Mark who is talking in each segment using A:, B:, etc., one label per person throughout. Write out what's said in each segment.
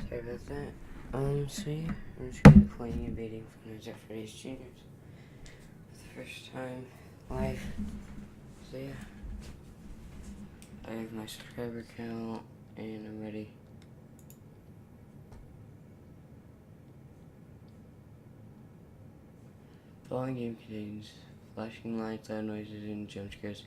A: Sorry about that. So yeah, I'm just gonna be playing Invading Fun at Freddy's Juniors for the first time live. So yeah, I have my subscriber count and I'm ready. The following game contains flashing lights, loud noises, and jump scares.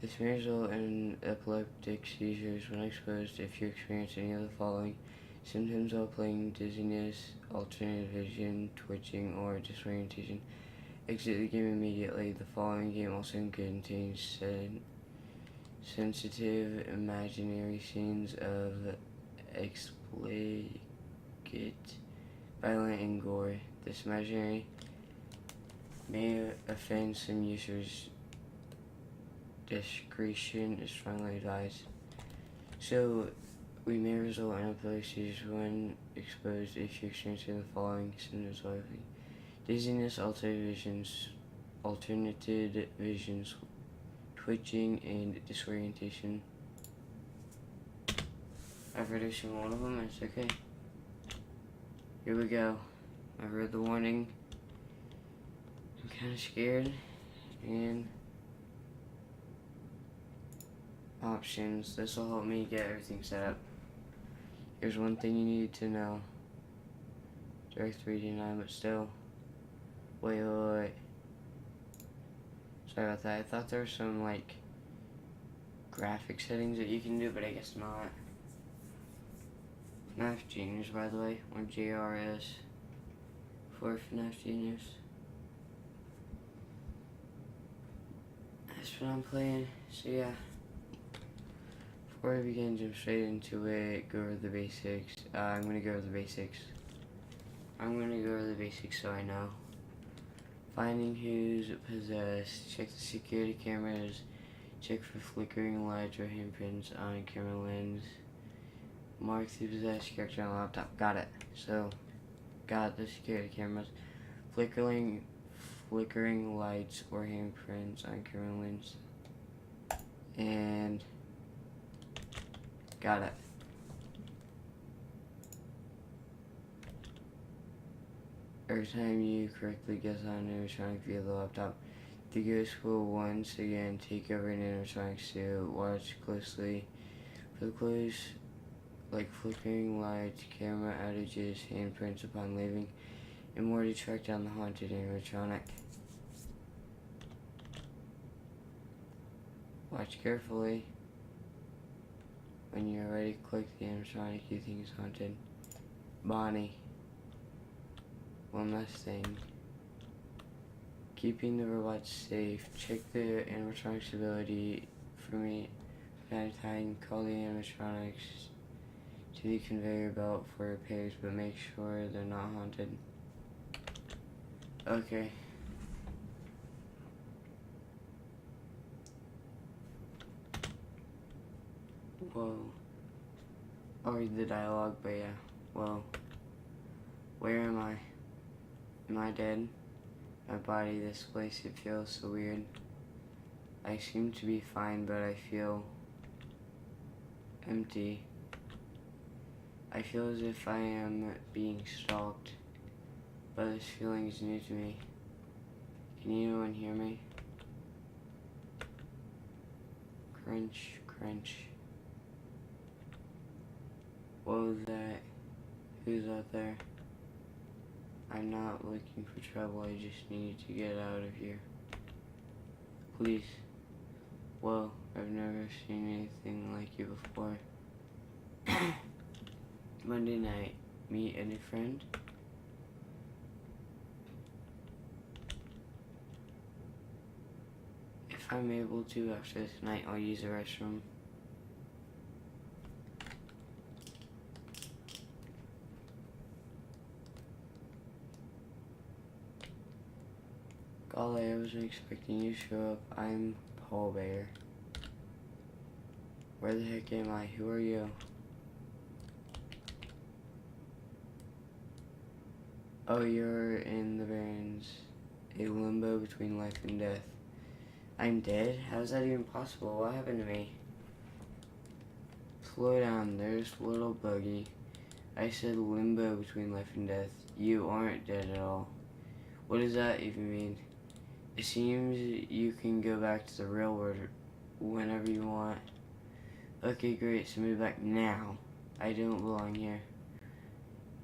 A: This may result in epileptic seizures when exposed. If you experience any of the following symptoms while playing: dizziness, alternate vision, twitching, or disorientation, exit the game immediately. The following game also contains sensitive imaginary scenes of explicit, violent, and gore. This imaginary may offend some users. Discretion is strongly advised. So, we may result in epileptic seizures when exposed if you experience the following symptoms: dizziness, alternated visions, twitching, and disorientation. I've read every single one of them, it's okay. Here we go. I've read the warning. I'm kind of scared, and options. This will help me get everything set up. Here's one thing you need to know. Direct 3D9, but still. Wait. Sorry about that. I thought there were some, like, graphic settings that you can do, but I guess not. fnaf Juniors, by the way, or JRS for fnaf Juniors. That's what I'm playing, so yeah. Before we begin, jump straight into it, go over the basics. I'm going to go over the basics. So I know. Finding who's possessed. Check the security cameras. Check for flickering lights or handprints on a camera lens. Mark the possessed character on the laptop. Got it. So, got the security cameras. Flickering lights or handprints on camera lens. And got it. Every time you correctly guess on an animatronic via the laptop, the ghost will once again take over an animatronic suit. Watch closely for the clues like flickering lights, camera outages, handprints upon leaving, and more to track down the haunted animatronic. Watch carefully. When you're ready, click the animatronic you think is haunted. Bonnie. One last thing. Keeping the robots safe. Check the animatronic's ability for me. From time to time, call the animatronics to the conveyor belt for repairs, but make sure they're not haunted. Okay. Whoa. I'll read the dialogue, but yeah. Whoa. Where am I? Am I dead? My body, this place, it feels so weird. I seem to be fine, but I feel empty. I feel as if I am being stalked, but this feeling is new to me. Can anyone hear me? Crunch, crunch. What was that? Who's out there? I'm not looking for trouble, I just need to get out of here. Please. Whoa, I've never seen anything like you before. Monday night, meet a new friend? If I'm able to after tonight, I'll use the restroom. Golly, I wasn't expecting you to show up. I'm Paul Bear. Where the heck am I? Who are you? Oh, you're in the Barrens. A limbo between life and death. I'm dead? How is that even possible? What happened to me? Slow down, there's little Buggy. I said limbo between life and death. You aren't dead at all. What does that even mean? It seems you can go back to the real world whenever you want. Okay, great, send me back now. I don't belong here.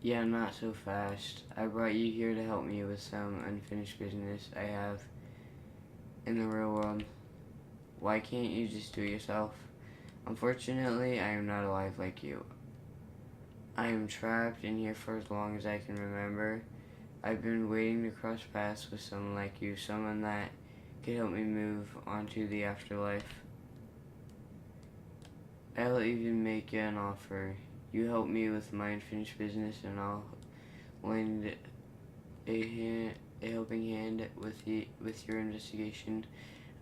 A: Yeah, not so fast. I brought you here to help me with some unfinished business I have in the real world. Why can't you just do it yourself? Unfortunately, I am not alive like you. I am trapped in here for as long as I can remember. I've been waiting to cross paths with someone like you, someone that could help me move on to the afterlife. I'll even make you an offer. You help me with my unfinished business and I'll lend a helping hand with your investigation.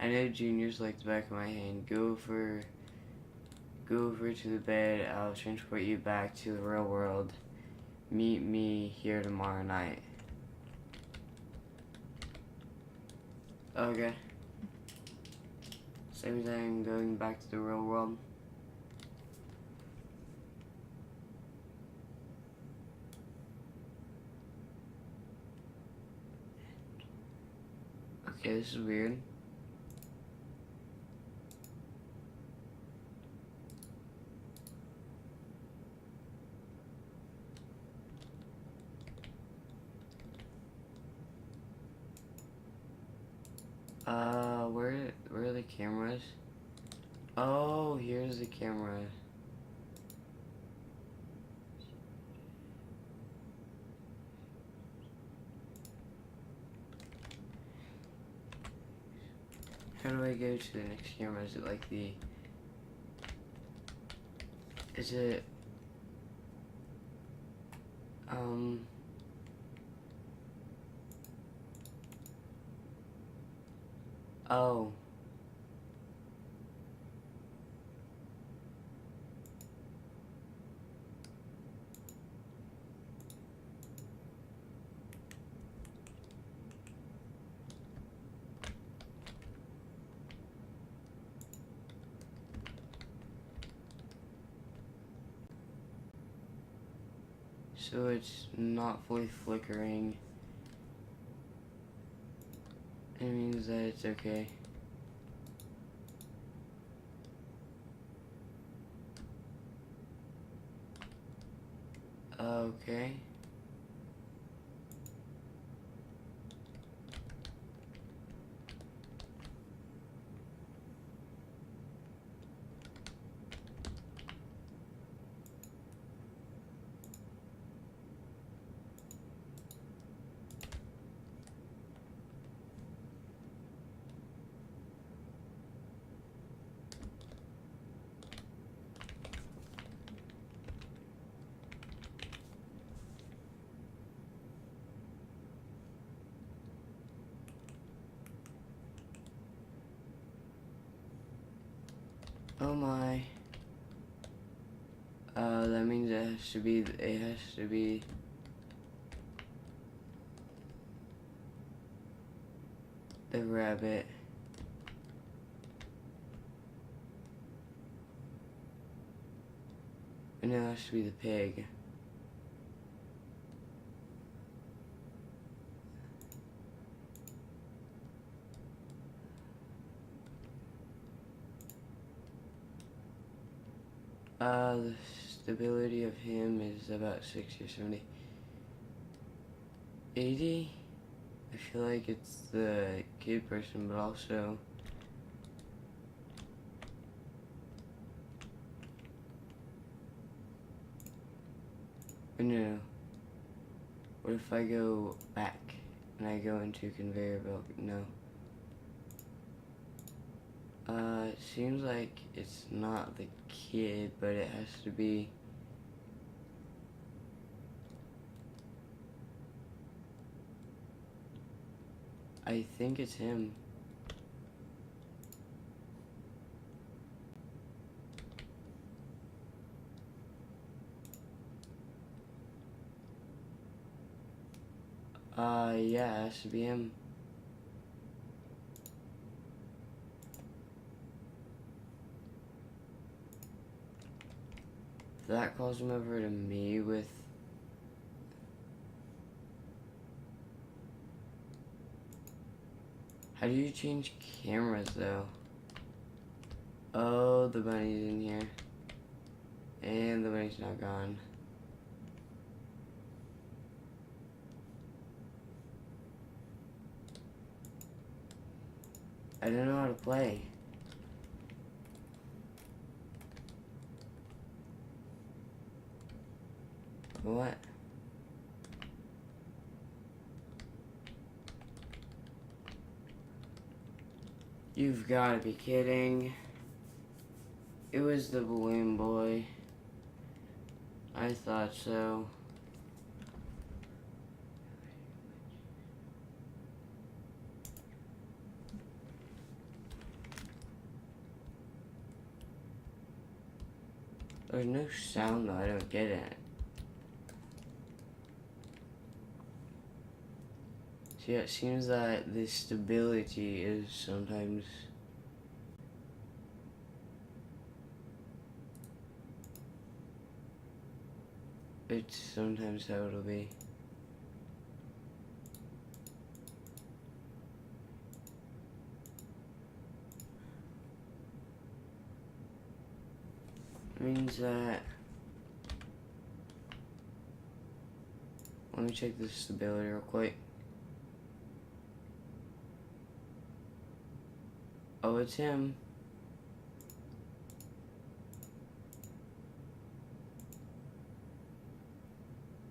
A: I know Junior's like the back of my hand. Go over to the bed. I'll transport you back to the real world. Meet me here tomorrow night. Okay. Same thing, going back to the real world. Okay, this is weird. Where are the cameras? Oh, here's the camera. How do I go to the next camera? Is it like the... Is it... Oh. So it's not fully flickering. It means that it's okay. Okay. Oh my. That means it has to be the rabbit. And it has to be the pig. The stability of him is about 60 or 70. 80? I feel like it's the kid person, but also... No. What if I go back and I go into conveyor belt? No. It seems like it's not the kid, but it has to be... I think it's him. Yeah, it has to be him. That calls him over to me with How do you change cameras though? Oh, the bunny's in here. And the bunny's now gone. I don't know how to play. What? You've got to be kidding. It was the balloon boy. I thought so. There's no sound though, I don't get it. See, it seems that the stability is sometimes... It's sometimes how it'll be. Means that... Let me check the stability real quick. Oh, it's him.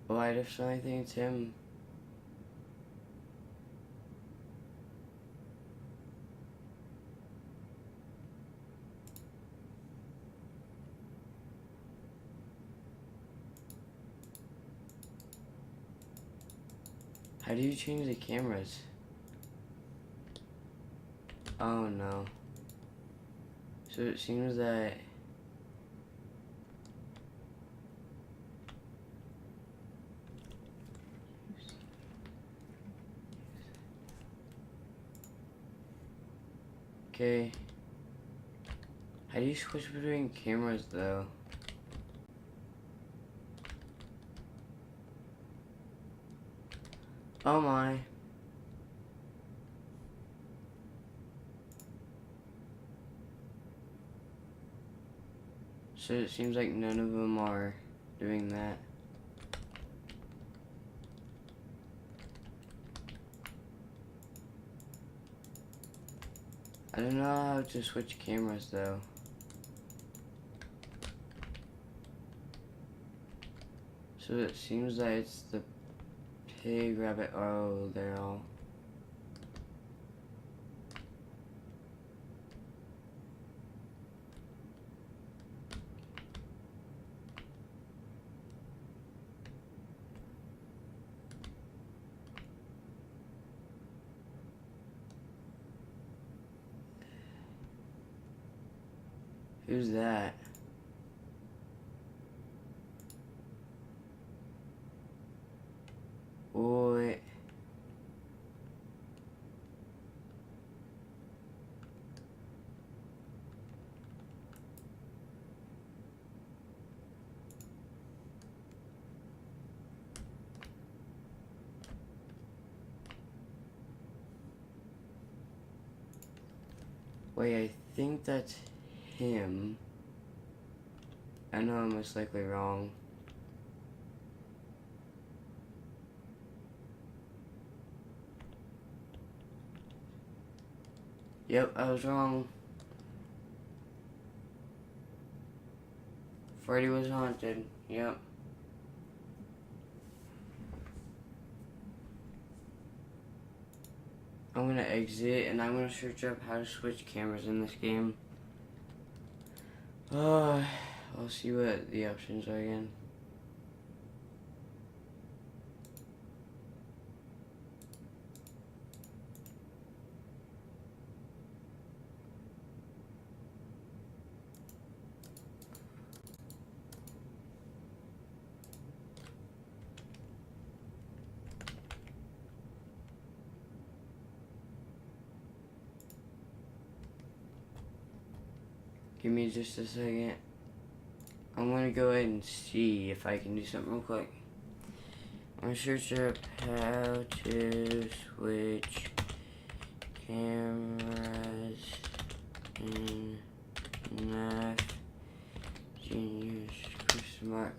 A: Oh, I definitely think it's him. How do you change the cameras? Oh no. So it seems that... Okay. How do you switch between cameras though? Oh my. So it seems like none of them are doing that. I don't know how to switch cameras though. So it seems that it's the pig, rabbit, oh, they're all... Who's that? Boy. Wait, I think that's him. I know I'm most likely wrong. Yep, I was wrong. Freddy was haunted. Yep. I'm gonna exit and I'm gonna search up how to switch cameras in this game. I'll see what the options are again. Give me just a second. I'm gonna go ahead and see if I can do something real quick. I'm gonna search up how to switch cameras in fnaf juniors question mark.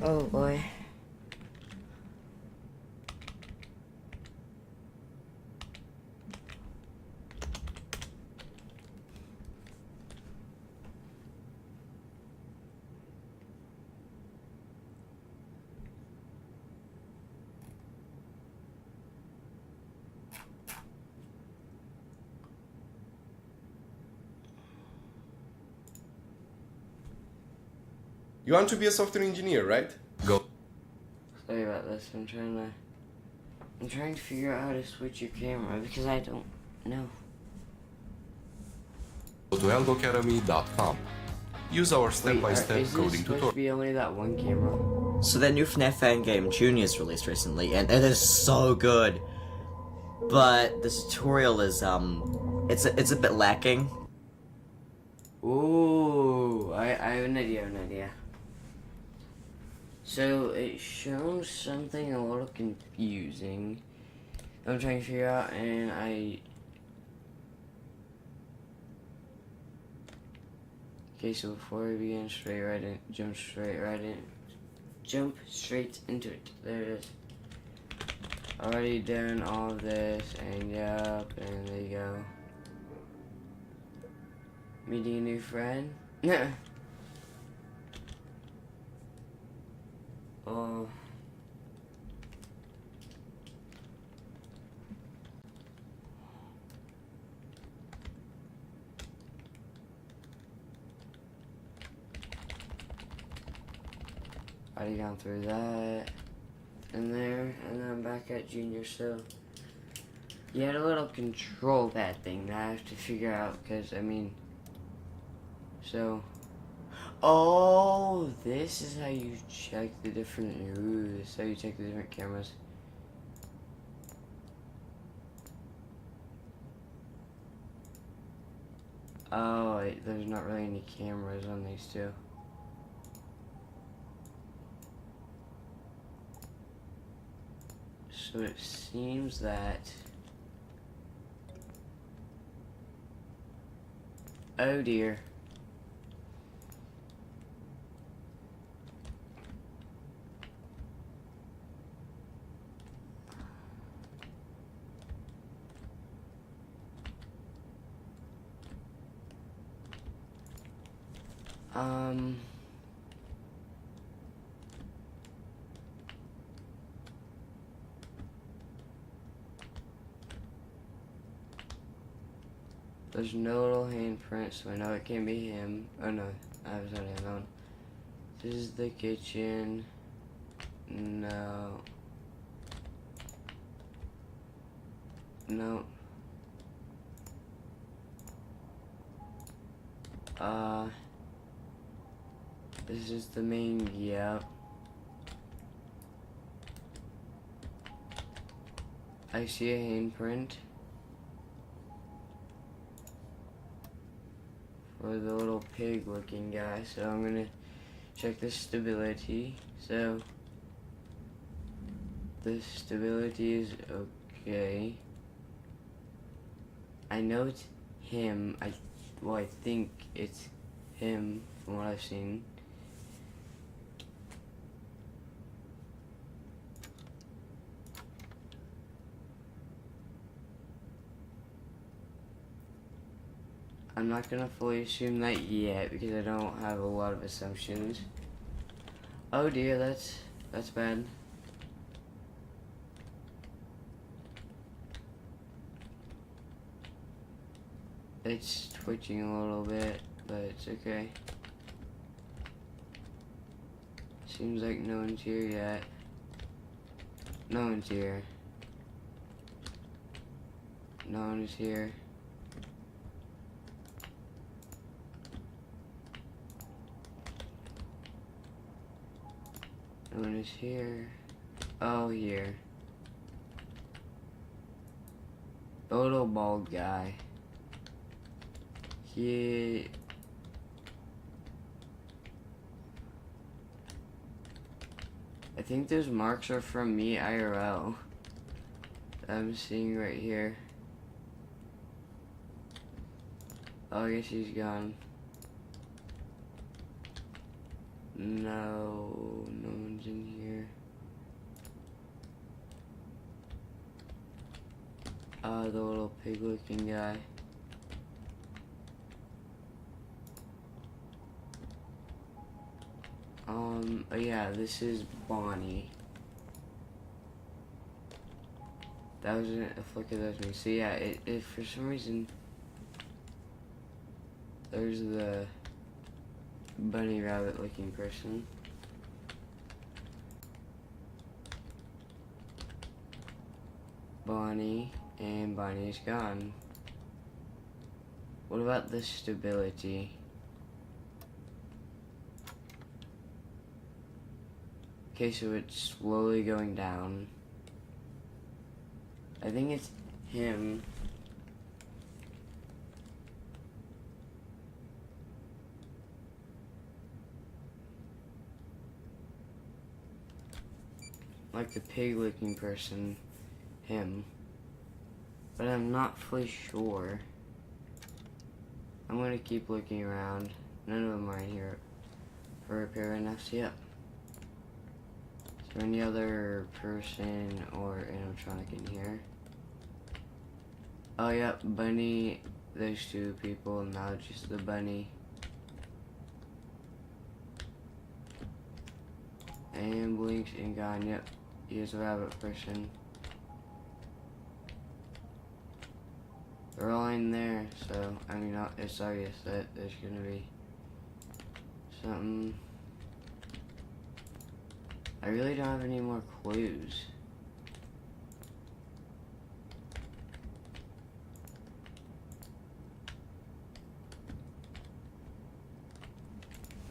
A: Oh boy.
B: You want to be a software engineer, right? Go
A: Sorry about this. I'm trying to figure out how to switch your camera because I don't know.
B: to elgocademy.com. Use our step-by-step
A: Is
B: coding
A: this supposed
B: tutorial.
A: to be only that one camera?
C: So that new FNAF fan game Junior's released recently, and it is so good. But the tutorial is it's a bit lacking.
A: Ooh, I have an idea. So it shows something a little confusing. I'm trying to figure out, and Okay, so before we begin, jump straight into it. There it is. Already done all of this, and yup, and there you go. Meeting a new friend? Oh. Already gone through that. And there, and then I'm back at Junior, so. You had a little control pad thing that I have to figure out, because, I mean. So. Oh, this is how you check the different. Ooh, this is how you check the different cameras. Oh, wait, there's not really any cameras on these two. So it seems that. Oh dear. There's no little handprint, so I know it can't be him. Oh no, I was already on that one. This is the kitchen. No. No. This is the main, yep. I see a handprint for the little pig looking guy, so I'm gonna check the stability. So the stability is okay. I know it's him. I think it's him from what I've seen. I'm not gonna fully assume that yet because I don't have a lot of assumptions. Oh dear, that's bad. It's twitching a little bit, but it's okay. Seems like no one's here yet. No one's here. No one is here. No one is here. Oh, here. The little bald guy. I think those marks are from me IRL. I'm seeing right here. Oh, I guess he's gone. No one's in here. The little pig looking guy. Oh yeah, this is Bonnie. That wasn't a flicker, that was me. So yeah, it for some reason, there's the bunny rabbit looking person. Bonnie, and Bonnie's gone. What about the stability? Okay, so it's slowly going down. I think it's him. Like the pig looking person, him. But I'm not fully sure. I'm gonna keep looking around. None of them are in here for repair enough, so yep. Is there any other person or animatronic in here? Oh yep, bunny, there's two people, now just the bunny. And blinks and gone, yep. Here's a rabbit person. They're all in there, so, I mean, it's obvious that there's gonna be something. I really don't have any more clues.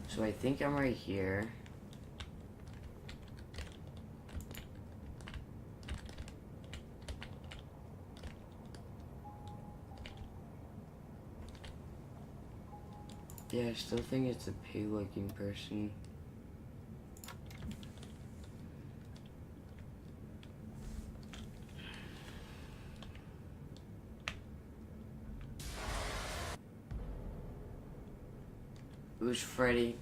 A: So I think I'm right here. Yeah, I still think it's a pig-looking person. Who's Freddy?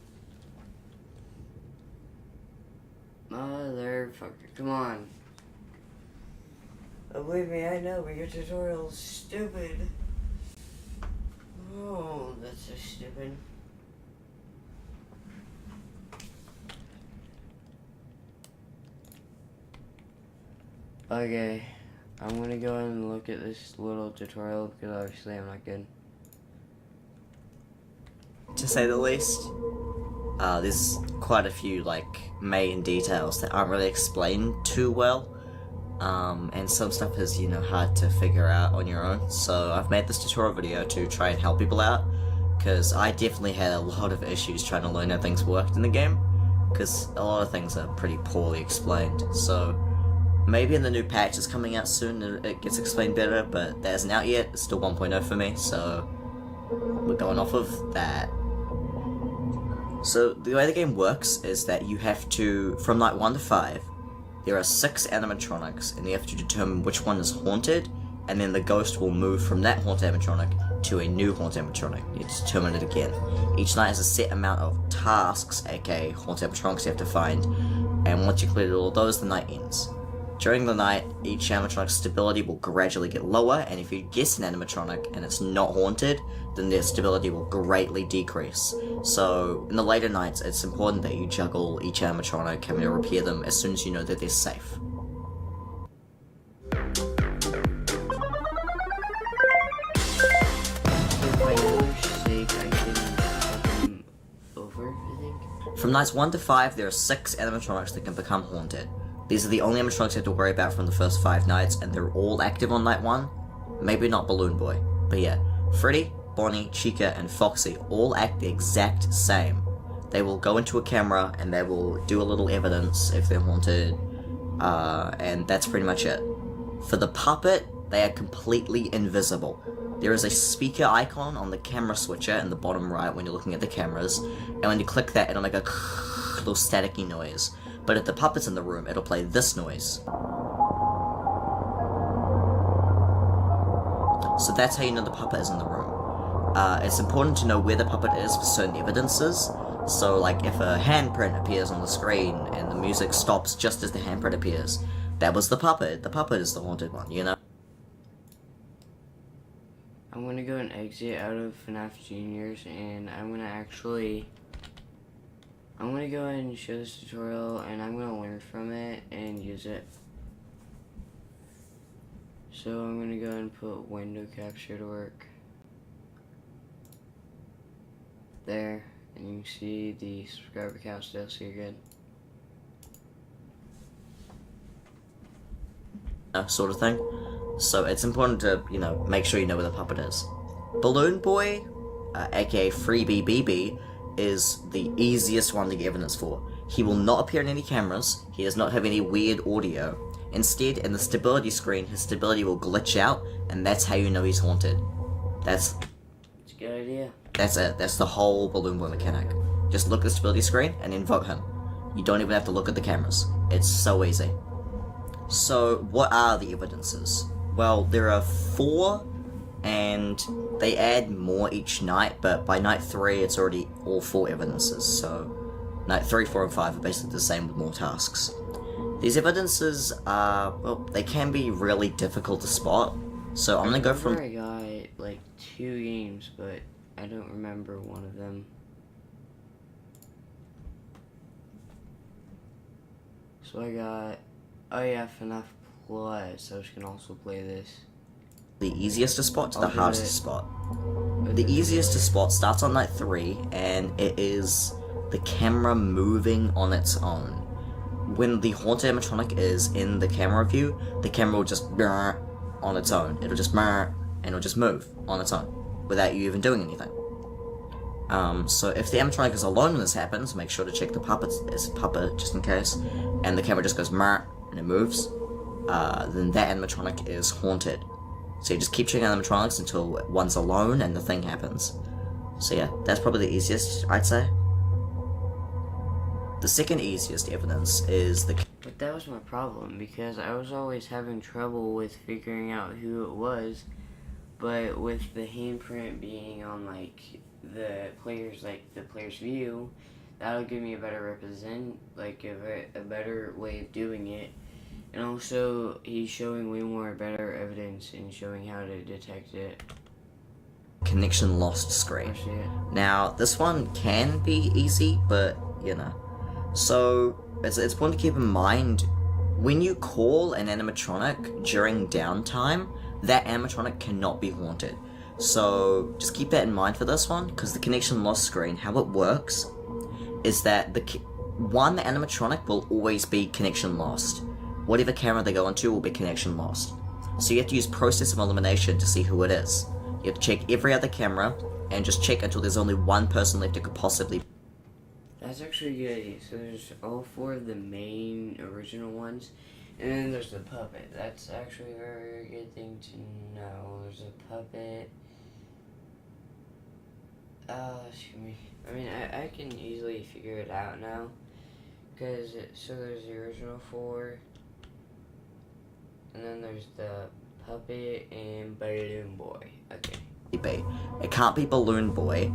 A: Motherfucker, come on. Oh, believe me, I know, but your tutorial's stupid. Oh, that's so stupid. Okay, I'm gonna go and look at this little tutorial because obviously I'm not good.
C: to say the least. There's quite a few, like, main details that aren't really explained too well. And some stuff is, you know, hard to figure out on your own. So I've made this tutorial video to try and help people out, because I definitely had a lot of issues trying to learn how things worked in the game, because a lot of things are pretty poorly explained. So maybe in the new patch that's coming out soon it gets explained better, but that isn't out yet. It's still 1.0 for me, so we're going off of that. So the way the game works is that you have to, from night 1 to 5, there are 6 animatronics, and you have to determine which one is haunted, and then the ghost will move from that haunted animatronic to a new haunted animatronic. You determine it again. Each night has a set amount of tasks, aka haunted animatronics you have to find, and once you clear all of those, the night ends. During the night, each animatronic's stability will gradually get lower, and if you guess an animatronic and it's not haunted, then their stability will greatly decrease. So, in the later nights, it's important that you juggle each animatronic, having to repair them as soon as you know that they're safe. From nights 1 to 5, there are 6 animatronics that can become haunted. These are the only animatronics you have to worry about from the first 5 nights, and they're all active on night 1. Maybe not Balloon Boy, but yeah. Freddy, Bonnie, Chica, and Foxy all act the exact same. They will go into a camera, and they will do a little evidence if they're haunted, and that's pretty much it. For the puppet, they are completely invisible. There is a speaker icon on the camera switcher in the bottom right when you're looking at the cameras, and when you click that, it'll make a little staticky noise. But if the puppet's in the room, it'll play this noise. So that's how you know the puppet is in the room. It's important to know where the puppet is for certain evidences. So, like, if a handprint appears on the screen and the music stops just as the handprint appears, that was the puppet. The puppet is the haunted one, you know?
A: I'm gonna go and exit out of FNAF Juniors, and I'm gonna go ahead and show this tutorial, and I'm gonna learn from it and use it. So I'm gonna go ahead and put window capture to work. There, and you can see the subscriber count still, so you're good.
C: Sort of thing. So it's important to, you know, make sure you know where the puppet is. Balloon Boy, aka Freebie BB, is the easiest one to get evidence for. He will not appear in any cameras, he does not have any weird audio. Instead, in the stability screen, his stability will glitch out, and that's how you know he's haunted. It's
A: a good idea.
C: That's it. That's the whole Balloon Boy mechanic. Just look at the stability screen and invoke him. You don't even have to look at the cameras. It's so easy. So, what are the evidences? Well, there are 4, and they add more each night, but by night 3 it's already all 4 evidences, so night 3, 4, and 5 are basically the same with more tasks. These evidences are, well, they can be really difficult to spot, so I'm gonna go from...
A: I got, like, 2 games, but I don't remember one of them. So I got, oh yeah, FNAF Plus, I was gonna also play this.
C: The easiest to spot to the hardest to spot. The easiest to spot starts on night 3, and it is the camera moving on its own. When the haunted animatronic is in the camera view, the camera will just on its own. It'll just and it'll just move on its own without you even doing anything. So if the animatronic is alone when this happens, make sure to check the puppet just in case, and the camera just goes and it moves, then that animatronic is haunted. So you just keep checking animatronics until one's alone and the thing happens. So yeah, that's probably the easiest, I'd say. The second easiest evidence is the...
A: But that was my problem, because I was always having trouble with figuring out who it was, but with the handprint being on, like, the player's view, that'll give me a better a better way of doing it. And also, he's showing way more better evidence in showing how to detect it.
C: Connection lost screen. Now, this one can be easy, but, you know. So, it's important to keep in mind, when you call an animatronic during downtime, that animatronic cannot be haunted. So just keep that in mind for this one, because the connection lost screen, how it works is that the animatronic will always be connection lost. Whatever camera they go into will be connection lost. So you have to use process of elimination to see who it is. You have to check every other camera and just check until there's only one person left who could possibly.
A: That's actually a good idea. So there's all 4 of the main original ones, and then there's the puppet. That's actually a very, very good thing to know. There's a puppet. Excuse me. I mean, I can easily figure it out now. So there's the original 4. And then there's the puppet and Balloon Boy. Okay.
C: It can't be Balloon Boy.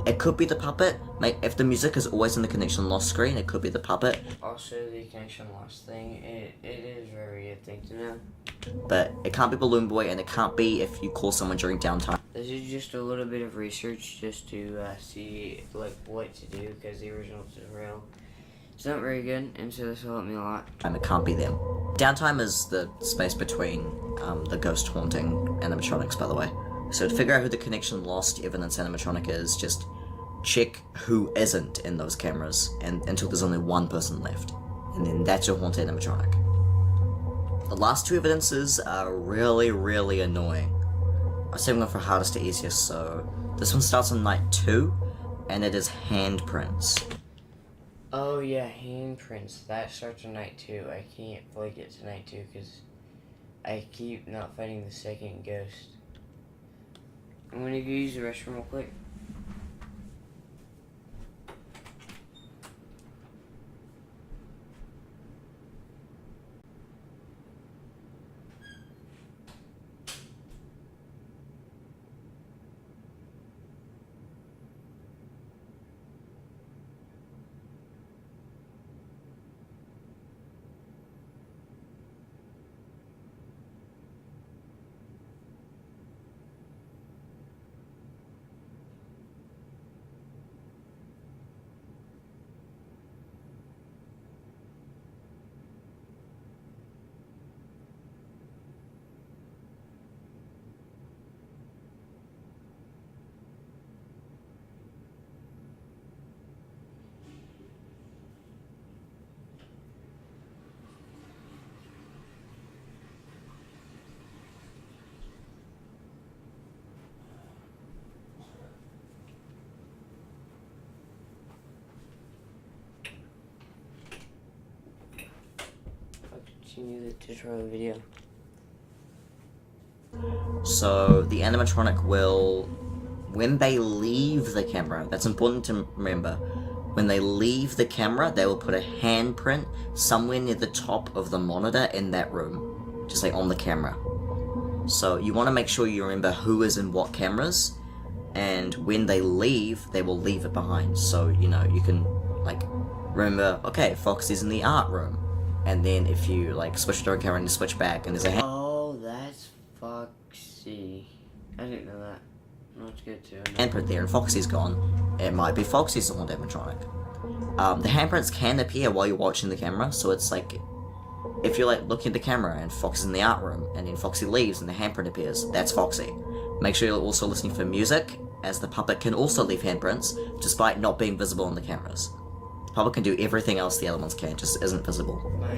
C: It could be the puppet. If the music is always in the connection lost screen, it could be the puppet.
A: Also, the connection lost thing, it is a very good thing to know.
C: But it can't be Balloon Boy, and it can't be if you call someone during downtime.
A: This is just a little bit of research just to see like what to do, because the original tutorial it's not very good, and so this will help me a lot.
C: It can't be them. Downtime is the space between the ghost haunting animatronics, by the way. So to figure out who the connection lost evidence animatronic is, just check who isn't in those cameras and until there's only one person left. And then that's your haunted animatronic. The last 2 evidences are really, really annoying. I was saving them for hardest to easiest, so this one starts on night 2, and it is handprints.
A: Oh yeah, handprints. That starts on night 2. I can't fully get to night 2 because I keep not fighting the second ghost. I'm gonna go use the restroom real quick. Continue the tutorial video.
C: So the animatronic will, when they leave the camera, that's important to remember, when they leave the camera, they will put a handprint somewhere near the top of the monitor in that room, just like on the camera. So you want to make sure you remember who is in what cameras, and when they leave, they will leave it behind. So, you know, you can, like, remember, okay, Foxy's in the art room. And then if you, like, switch to a camera and switch back, and there's a
A: Oh, that's Foxy. I didn't know that. That's good too.
C: handprint there, and Foxy's gone. It might be Foxy's the haunted animatronic. The handprints can appear while you're watching the camera, so it's like, if you're like looking at the camera and Foxy's in the art room, and then Foxy leaves and the handprint appears, that's Foxy. Make sure you're also listening for music, as the puppet can also leave handprints, despite not being visible on the cameras. The puppet can do everything else the other ones can, just isn't visible.
A: My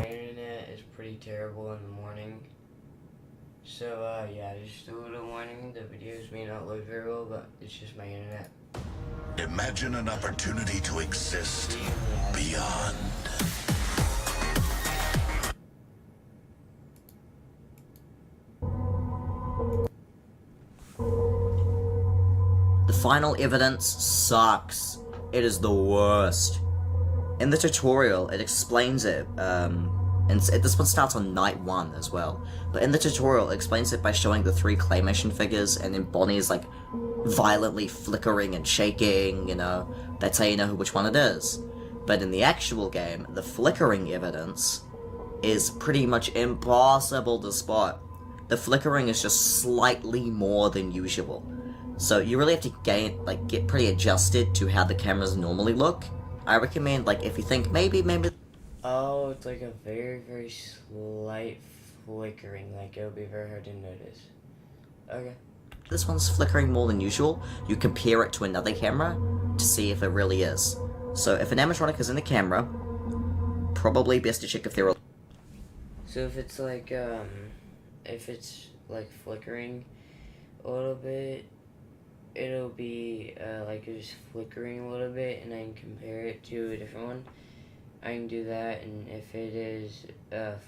A: internet is pretty terrible in the morning. So, yeah, just a little warning, the videos may not load very well, but it's just my internet.
D: Imagine an opportunity to exist beyond.
C: The final evidence sucks. It is the worst. In the tutorial, it explains it, and this one starts on night 1 as well. But in the tutorial, it explains it by showing the 3 claymation figures, and then Bonnie's like violently flickering and shaking, you know. That's how you know which one it is. But in the actual game, the flickering evidence is pretty much impossible to spot. The flickering is just slightly more than usual. So you really have to get pretty adjusted to how the cameras normally look. I recommend, like, if you think maybe...
A: Oh, it's like a very, very slight flickering, like it'll be very hard to notice. Okay.
C: This one's flickering more than usual, you compare it to another camera to see if it really is. So if an animatronic is in the camera, probably best to check if they're...
A: So if it's like flickering a little bit, it'll be like it's flickering a little bit, and I can compare it to a different one. I can do that, and if it is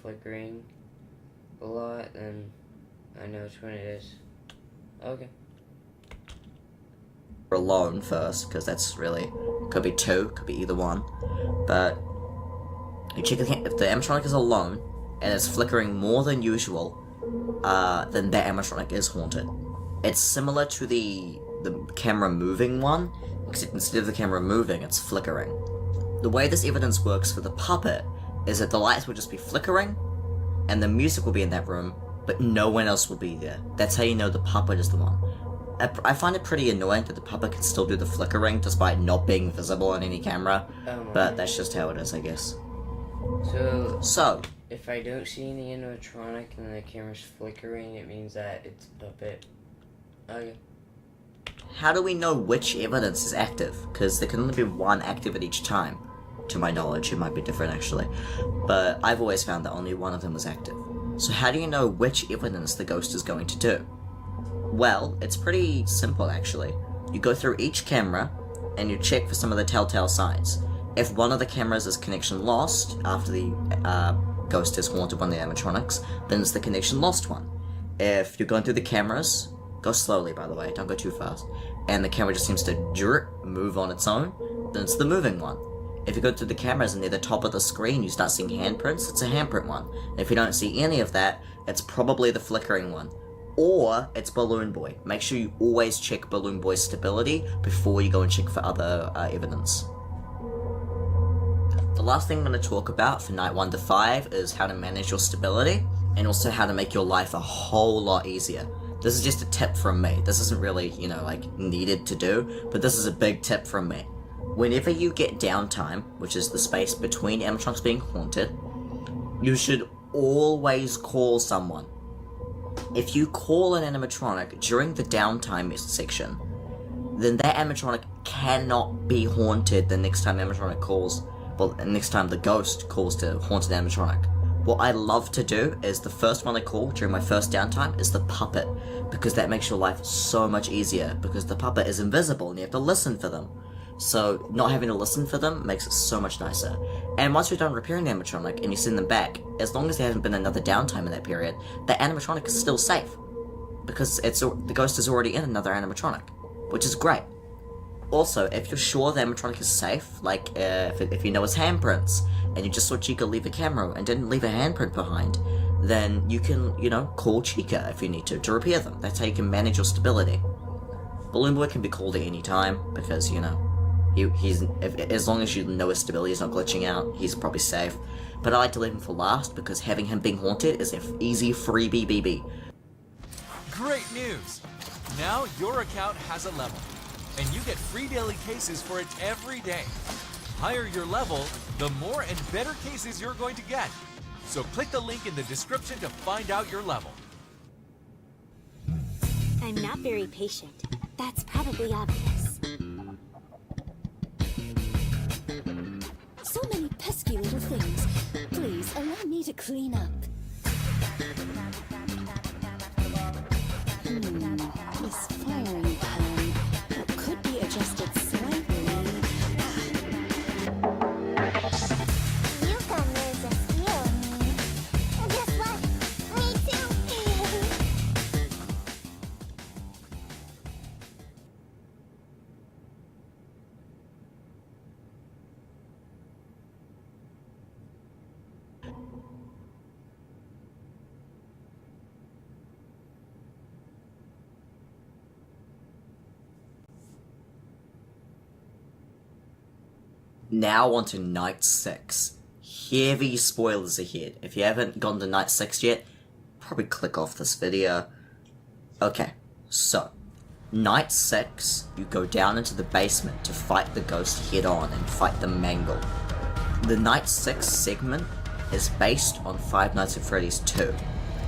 A: flickering a lot, then I know which one it is. Okay.
C: alone first, because that's really... could be two, could be either one. But you check if the animatronic is alone, and it's flickering more than usual, then that animatronic is haunted. It's similar to the camera moving one, except instead of the camera moving, it's flickering. The way this evidence works for the puppet is that the lights will just be flickering, and the music will be in that room, but no one else will be there. That's how you know the puppet is the one. I find it pretty annoying that the puppet can still do the flickering despite not being visible on any camera, but that's just how it is, I guess. So,
A: if I don't see any animatronic and the camera's flickering, it means that it's a puppet. Okay.
C: how do we know which evidence is active? Because there can only be one active at each time. To my knowledge, it might be different actually. But I've always found that only one of them was active. So how do you know which evidence the ghost is going to do? Well, it's pretty simple actually. You go through each camera, and you check for some of the telltale signs. If one of the cameras is connection lost, after the ghost has haunted one of the animatronics, then it's the connection lost one. If you're going through the cameras, go slowly by the way, don't go too fast, and the camera just seems to move on its own, then it's the moving one. If you go through the cameras and near the top of the screen you start seeing handprints, it's a handprint one. And if you don't see any of that, it's probably the flickering one. Or it's Balloon Boy. Make sure you always check Balloon Boy's stability before you go and check for other evidence. The last thing I'm going to talk about for night 1 to 5 is how to manage your stability, and also how to make your life a whole lot easier. This is just a tip from me. This isn't really, needed to do, but this is a big tip from me. Whenever you get downtime, which is the space between animatronics being haunted, you should always call someone. If you call an animatronic during the downtime section, then that animatronic cannot be haunted the next time animatronic calls. Well, the next time the ghost calls to haunted animatronic. What I love to do is the first one I call during my first downtime is the puppet, because that makes your life so much easier, because the puppet is invisible and you have to listen for them. So not having to listen for them makes it so much nicer. And once you're done repairing the animatronic and you send them back, as long as there hasn't been another downtime in that period, the animatronic is still safe, because the ghost is already in another animatronic, which is great. Also, if you're sure the animatronic is safe, like if you know it's handprints, and you just saw Chica leave a camera and didn't leave a handprint behind, then you can, call Chica if you need to repair them. That's how you can manage your stability. Balloon Boy can be called at any time, because, as long as you know his stability is not glitching out, he's probably safe. But I like to leave him for last, because having him being haunted is an easy freebie BB.
E: Great news! Now your account has a level, and you get free daily cases for it every day. Higher your level, the more and better cases you're going to get. So click the link in the description to find out your level.
F: I'm not very patient. That's probably obvious. So many pesky little things. Please, allow me to clean up. This firing pan could be adjusted slightly.
G: You can lose a skill on me. Guess what? Me too.
C: Now on to night 6. Heavy spoilers ahead. If you haven't gone to night 6 yet, probably click off this video. Okay, so, night 6, you go down into the basement to fight the ghost head on and fight the Mangle. The night 6 segment is based on Five Nights at Freddy's 2.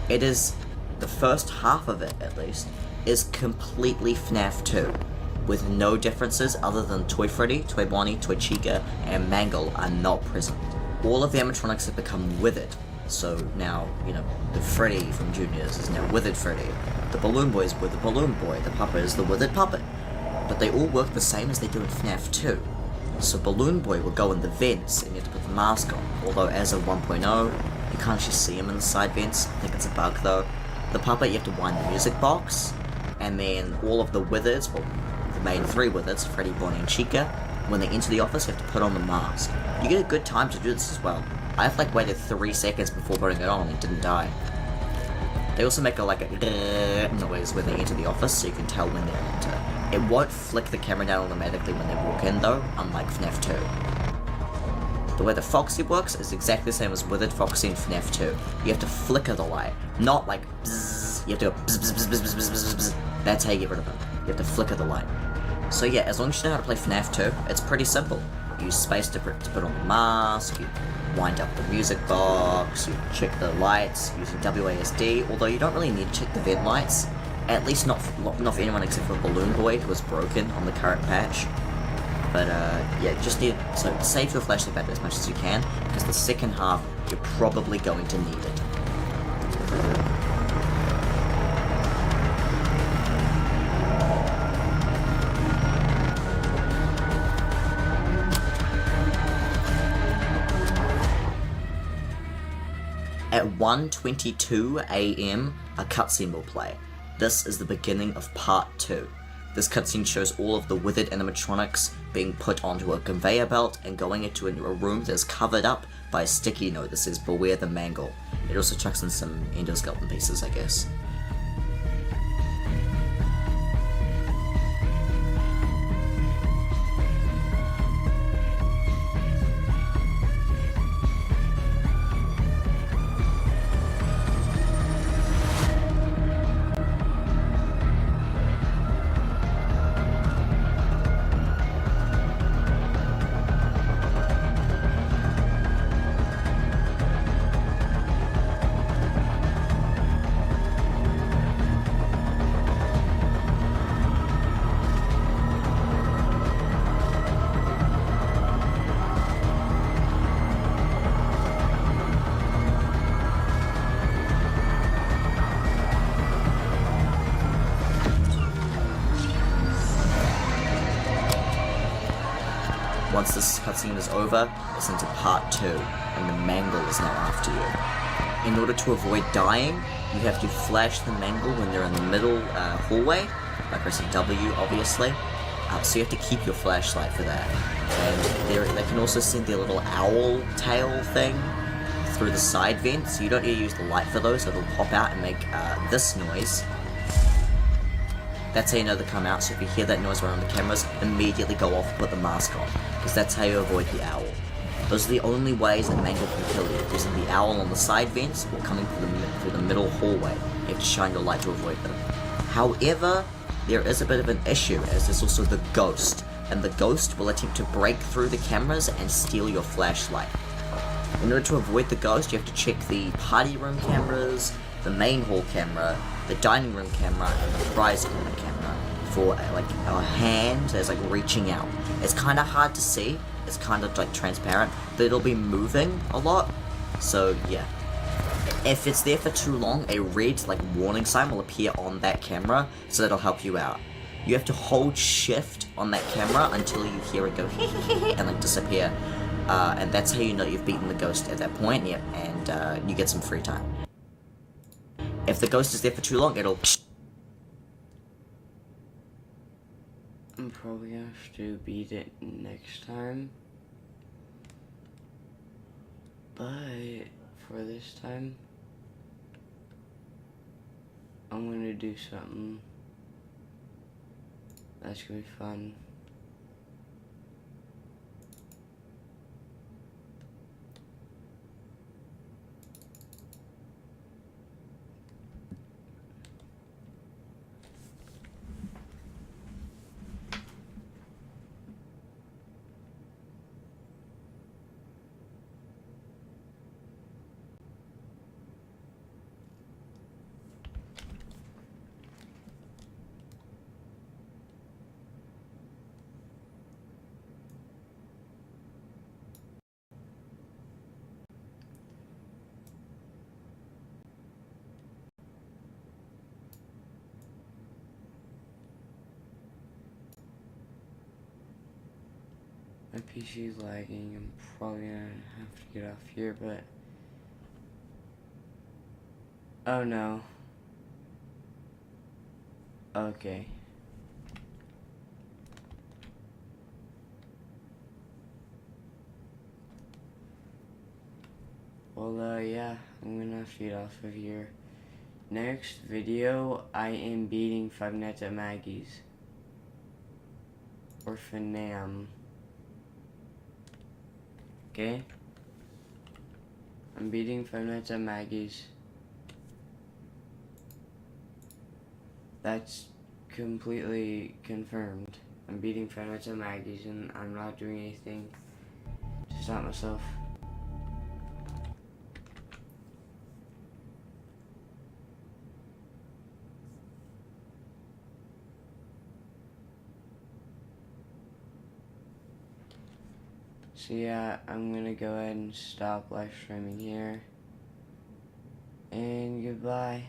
C: It is the first half of it at least, is completely FNAF 2, with no differences other than Toy Freddy, Toy Bonnie, Toy Chica, and Mangle are not present. All of the animatronics have become withered, so now, you know, the Freddy from Juniors is now Withered Freddy, the Balloon Boy is Withered Balloon Boy, the puppet is the Withered Puppet, but they all work the same as they do in FNAF 2. So Balloon Boy will go in the vents and you have to put the mask on, although as of 1.0, you can't actually see him in the side vents. I think it's a bug though. The puppet, you have to wind the music box, and then all of the withers, well, the main three withers, Freddy, Bonnie, and Chica, when they enter the office, you have to put on the mask. You get a good time to do this as well. I've like waited 3 seconds before putting it on and didn't die. They also make a noise when they enter the office, so you can tell when they enter. It won't flick the camera down automatically when they walk in though, unlike FNAF 2. The way the Foxy works is exactly the same as Withered Foxy in FNAF 2. You have to flicker the light, not like bzzz. You have to go bzz, bzz, bzz, bzz, bzz, bzz, bzz. That's how you get rid of him. You have to flicker the light. So yeah, as long as you know how to play FNAF 2, it's pretty simple. You use space to put on the mask, you wind up the music box, you check the lights using WASD, although you don't really need to check the vent lights. At least not for anyone except for Balloon Boy, who was broken on the current patch. But yeah, just need, so save your flashlight battery as much as you can, because the second half, you're probably going to need it. At 1:22 AM, a cutscene will play. This is the beginning of part 2. This cutscene shows all of the withered animatronics being put onto a conveyor belt and going into a room that is covered up by a sticky note that says "Beware the Mangle." It also chucks in some endoskeleton pieces, I guess. Once this cutscene is over, it's into part 2, and the Mangle is now after you. In order to avoid dying, you have to flash the Mangle when they're in the middle hallway, by pressing W, obviously. So you have to keep your flashlight for that. And they can also send their little owl tail thing through the side vent, so you don't need to use the light for those, so they'll pop out and make this noise. That's how you know they come out, so if you hear that noise around the cameras, immediately go off and put the mask on, because that's how you avoid the owl. Those are the only ways that Mangle can kill you, using the owl on the side vents or coming through the middle hallway. You have to shine your light to avoid them. However, there is a bit of an issue, as there's also the Ghost, and the Ghost will attempt to break through the cameras and steal your flashlight. In order to avoid the Ghost, you have to check the party room cameras, the main hall camera, the dining room camera, and the prize corner camera for like a hand that's like reaching out. It's kind of hard to see, it's kind of like transparent, but it'll be moving a lot, so yeah. If it's there for too long, a red like warning sign will appear on that camera, so that'll help you out. You have to hold shift on that camera until you hear it go and like disappear, and that's how you know you've beaten the Ghost at that point. Yep, and you get some free time. If the Ghost is there for too long, it'll...
A: I'm probably gonna have to beat it next time. But for this time, I'm gonna do something that's gonna be fun. My PC is lagging. I'm probably gonna have to get off here, but oh no. Okay. Well, yeah, I'm gonna feed off of here. Next video, I am beating Five Nights at Maggie's. Or fnaf. Okay? I'm beating Five Nights at Maggie's. That's completely confirmed. I'm beating Five Nights at Maggie's and I'm not doing anything to stop myself. So yeah, I'm gonna go ahead and stop live streaming here. And goodbye.